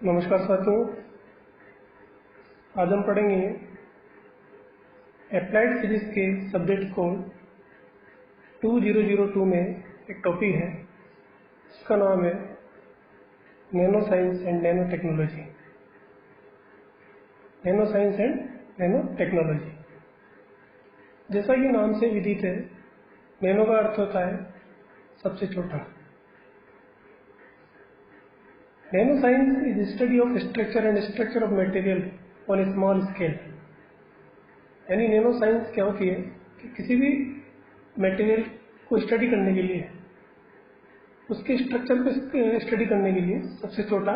नमस्कार साथियों, आज हम पढ़ेंगे अप्लाइड फिजिक्स के सब्जेक्ट कोड 2002 में एक टॉपिक है जिसका नाम है nano science and nano technology. Nano science and nano technology, जैसा कि नाम से विदित है, नैनो का अर्थ होता है सबसे छोटा। Nano science is study of structure and structure of material on A small scale. यानी नैनो साइंस क्या होती है कि किसी भी मटेरियल को स्टडी करने के लिए, उसके स्ट्रक्चर को स्टडी करने के लिए सबसे छोटा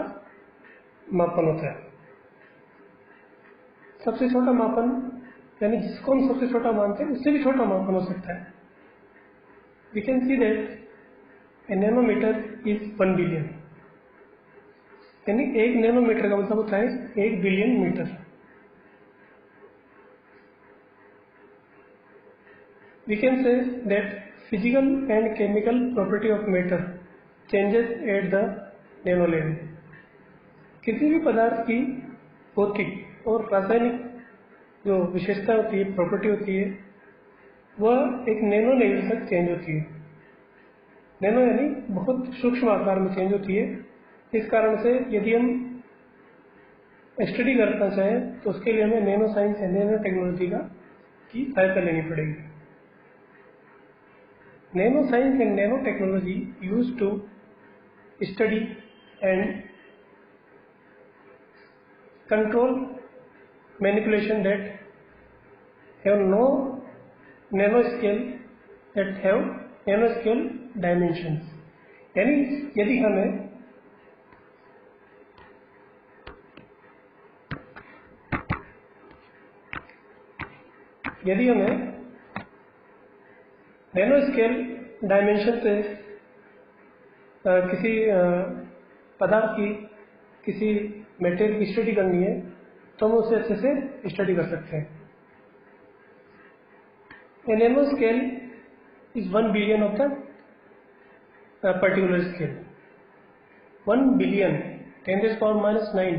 मापन होता है। सबसे छोटा मापन यानी जिसको हम सबसे छोटा मानते हैं उससे भी छोटा मापन हो सकता है। We can see that a nanometre is 1 billion, यानी 1 नैनोमीटर का मतलब होता है 1 billion metre. We can say that physical and chemical property of matter changes at the nano level. किसी भी पदार्थ की भौतिक और रासायनिक जो विशेषता होती है, प्रॉपर्टी होती है, वह एक नैनो लेवल तक चेंज होती है। नैनो यानी बहुत सूक्ष्म आकार में चेंज होती है। इस कारण से यदि हम स्टडी करना चाहें तो उसके लिए हमें nano science and nano technology की सहायता लेनी पड़ेगी। Nano science and nano technology use to study and control manipulation that have no nano scale, that have nano scale dimensions. यानी यदि हमें नैनो स्केल डायमेंशन से किसी पदार्थ की, किसी मटेरियल की स्टडी करनी है तो हम उसे अच्छे से स्टडी कर सकते हैं। A nano scale is 1 billion of the particular scale. 1 billion 10⁻⁹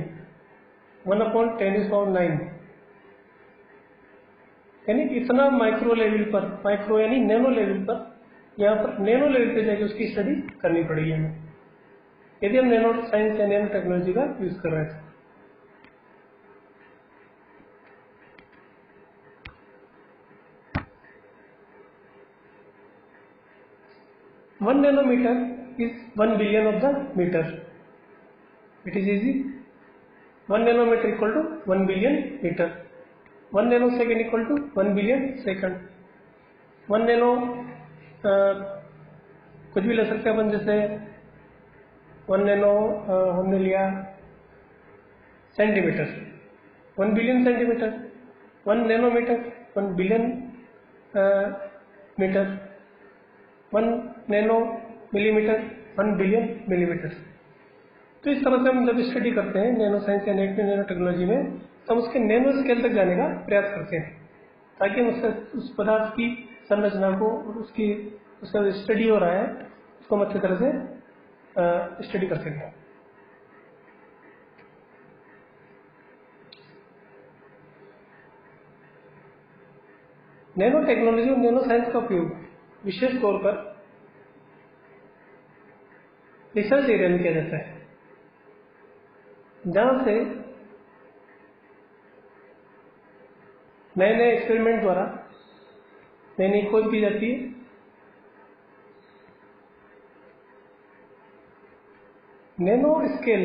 1/10⁹ यानी इतना माइक्रो लेवल पर, माइक्रो यानी नैनो लेवल पर, यहाँ पर नैनो लेवल पे जाके उसकी स्टडी करनी पड़ेगी हमें, यदि हम नैनो साइंस या नैनो टेक्नोलॉजी का यूज कर रहे थे। 1 nanometer is 1 billion of the meter. It is easy. 1 nanometer equal to 1 billion meter. 1 nanosecond equal to 1 billion second. 1 nano कुछ भी ले सकते हैं अपन, जैसे 1 नैनो हमने लिया centimetre, 1 billion centimetre. 1 nanometre 1 billion metre. 1 nano millimetre 1 billion millimetre. तो इस तरह से हम जब स्टडी करते हैं नैनो साइंस या नैनो टेक्नोलॉजी में, तो हम उसके नैनो स्केल तक जाने का प्रयास करते हैं ताकि हम उस पदार्थ की संरचना को और उसका स्टडी हो रहा है उसको हम अच्छी तरह से स्टडी कर सकें। नैनो टेक्नोलॉजी और नैनो साइंस का उपयोग विशेष तौर पर रिसर्च एरिया में किया जाता है, जहां से नए नए एक्सपेरिमेंट द्वारा नई नई खोज की जाती है। नैनो स्केल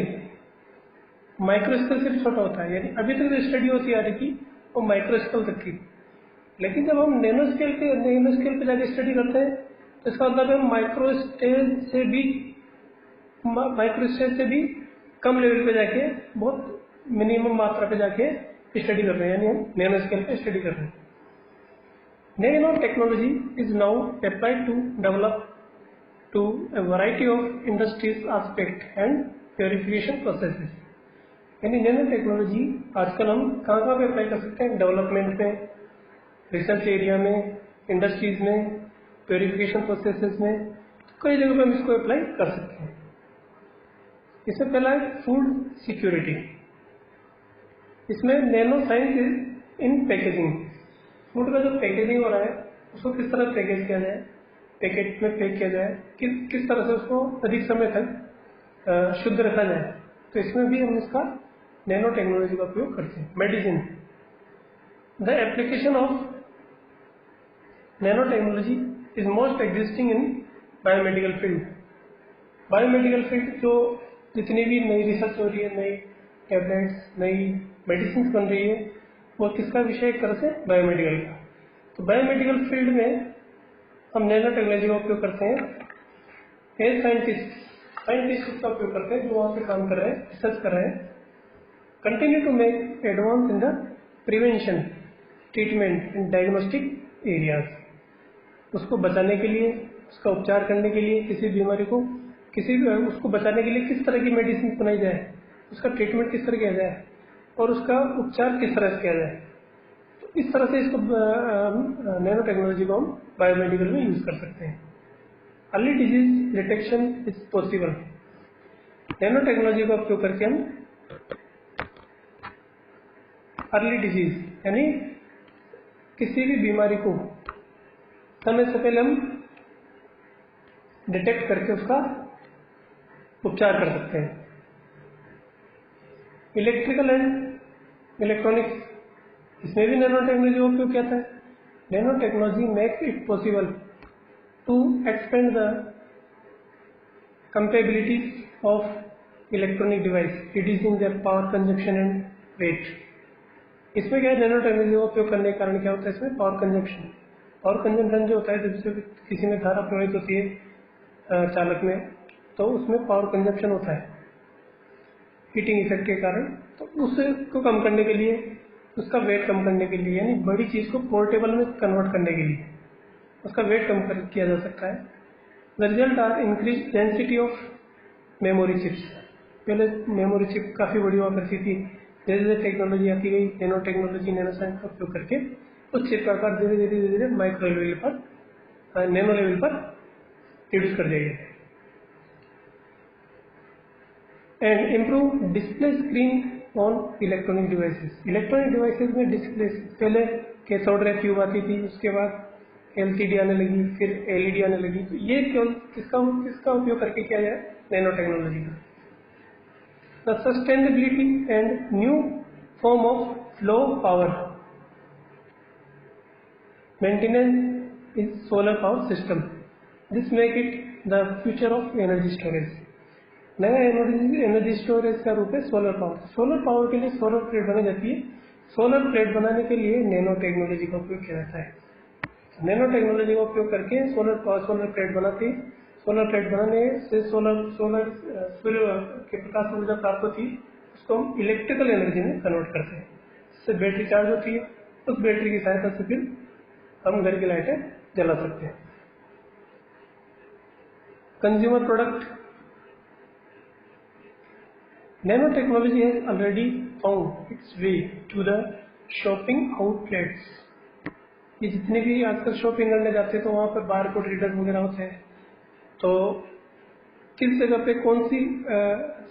माइक्रो स्केल से भी छोटा होता है, यानी अभी तक जो स्टडी होती आ रही थी वो माइक्रो स्केल तक थी, लेकिन जब हम नैनो स्केल पे जाके स्टडी करते हैं तो इसका मतलब है हम माइक्रो स्टेज से भी कम लेवल पे जाके, बहुत मिनिमम मात्रा पे जाके स्टडी कर रहे हैं, यानी हम नैनो स्केल पे स्टडी कर रहे हैं। Nano technology is now applied to develop to a variety of industries aspect and purification processes। यानी नैनो टेक्नोलॉजी आजकल हम कहाँ पे अप्लाई कर सकते हैं? डेवलपमेंट में, रिसर्च एरिया में, इंडस्ट्रीज में, प्योरिफिकेशन प्रोसेसेस में, कई जगह पे हम इसको अप्लाई कर सकते हैं। इसमें पहला है फूड सिक्योरिटी। इसमें nano science is in packaging. Food का जो पैकेजिंग हो रहा है उसको किस तरह पैकेज किया जाए, पैकेट में पैक किया जाए, किस तरह से उसको अधिक समय तक शुद्ध रखा जाए, तो इसमें भी हम इसका नैनो टेक्नोलॉजी का उपयोग करते हैं। Medicine, the application of nano technology is most existing in biomedical field. Biomedical field जो जितनी भी नई रिसर्च हो रही है, नई टैबलेट्स, नई मेडिसिन बन रही है, वो किसका विषय एक तरह से बायोमेडिकल का। तो बायोमेडिकल फील्ड में हम नैनो टेक्नोलॉजी का उपयोग करते हैं। एज साइंटिस्ट इसका उपयोग करते हैं जो वहाँ पे काम कर रहे हैं, रिसर्च कर रहे हैं। Continue to make advance in the prevention, treatment and diagnostic areas. उसको बचाने के लिए, उसका उपचार करने के लिए, किसी बीमारी को उसको बचाने के लिए किस तरह की मेडिसिन बनाई जाए, उसका ट्रीटमेंट किस तरह किया जाए और उसका उपचार किस तरह से किया जाए। तो इस तरह से इसको नैनो टेक्नोलॉजी को हम बायोमेडिकल में यूज कर सकते हैं। Early disease detection is possible. Nano technology का उपयोग करके हम अर्ली डिजीज यानी किसी भी बीमारी को समय से पहले हम डिटेक्ट करके उसका उपचार कर सकते हैं। इलेक्ट्रिकल एंड इलेक्ट्रॉनिक्स, इसमें भी नैनो टेक्नोलॉजी का उपयोग किया था। Nano technology makes it possible to expand the capabilities of electronic device, reducing their power consumption and weight. इसमें क्या है, नैनो टेक्नोलॉजी का उपयोग करने के कारण क्या होता है, इसमें पावर कंजप्शन जो होता है, जब किसी में धारा प्रवाहित होती है चालक में, तो उसमें पावर कंजप्शन होता है हीटिंग इफेक्ट के कारण। तो उसको कम करने के लिए, उसका वेट कम करने के लिए, यानी बड़ी चीज को पोर्टेबल में कन्वर्ट करने के लिए उसका वेट कम किया जा सकता है। The result are increase density of memory chips. पहले मेमोरी चिप काफी बड़ी हुआ करती थी, जैसे जैसे टेक्नोलॉजी आती गई, नैनो टेक्नोलॉजी, नैनो साइंस का उपयोग करके उस चिप का आकार धीरे धीरे माइक्रो लेवल पर, नैनो लेवल पर रिड्यूस कर दिया गया। And improve display screen on electronic devices. Electronic devices में डिस्प्ले, पहले कैथोड रे ट्यूब आती थी, उसके बाद एलसीडी आने लगी, फिर एलईडी आने लगी। तो ये केवल किसका उपयोग करके किया जाए, नैनो टेक्नोलॉजी का। The sustainability and new form of low power maintenance is solar power system. This make it the future of energy storage. नया एनर्जी स्टोरेज का रूप है सोलर पावर। सोलर पावर के लिए सोलर प्लेट बनाई जाती है। सोलर प्लेट बनाने के लिए नैनो टेक्नोलॉजी का उपयोग किया जाता है। नैनो टेक्नोलॉजी का उपयोग करके सोलर प्लेट बनाते हैं। सोलर प्लेट बनाने से सूर्य के प्रकाश से ऊर्जा प्राप्त होती है, उसको हम इलेक्ट्रिकल एनर्जी में कन्वर्ट करते हैं। इससे बैटरी चार्ज होती है, उस बैटरी की सहायता से फिर हम घर की लाइटें जला सकते हैं। Consumer product, nano technology has already found its way to the shopping outlets. ये जितने भी आजकल शॉपिंग करने जाते हैं तो वहाँ पर बारकोड रीडर वगैरह होते हैं, तो किस जगह पे कौन सी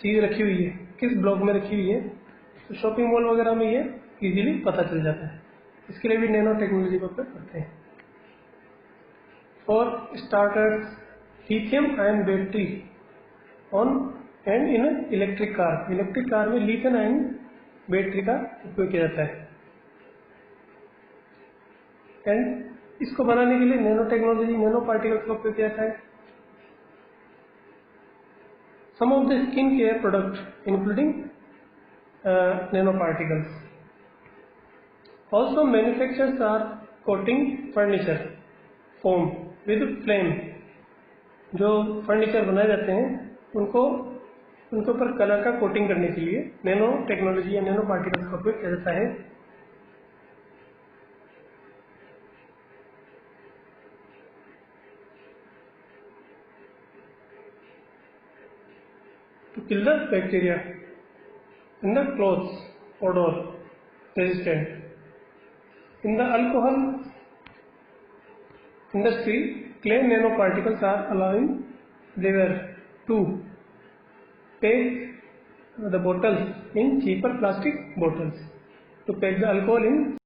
चीज रखी हुई है, किस ब्लॉक में रखी हुई है, तो शॉपिंग मॉल वगैरह में ये इजीली पता चल जाता है। इसके लिए भी नैनो टेक्नोलॉजी का उपयोग करते हैं। For starters, lithium ion battery on and in electric car. Electric car में लिथियम आयन बैटरी का उपयोग किया जाता है। एंड इसको बनाने के लिए नैनो टेक्नोलॉजी, नैनो पार्टिकल्स का उपयोग किया जाता है। Some of the skin care product including nano particles. Also manufacturers are coating furniture foam with flame. जो फर्नीचर बनाए जाते हैं उनके ऊपर कलर का कोटिंग करने के लिए नैनो टेक्नोलॉजी या नैनो पार्टिकल्स का उपयोग किया जाता है। To kill the bacteria in the clothes, odor resistant. In the alcohol industry, clay nanoparticles are allowing there to pack the bottles in cheaper plastic bottles, to pack the alcohol in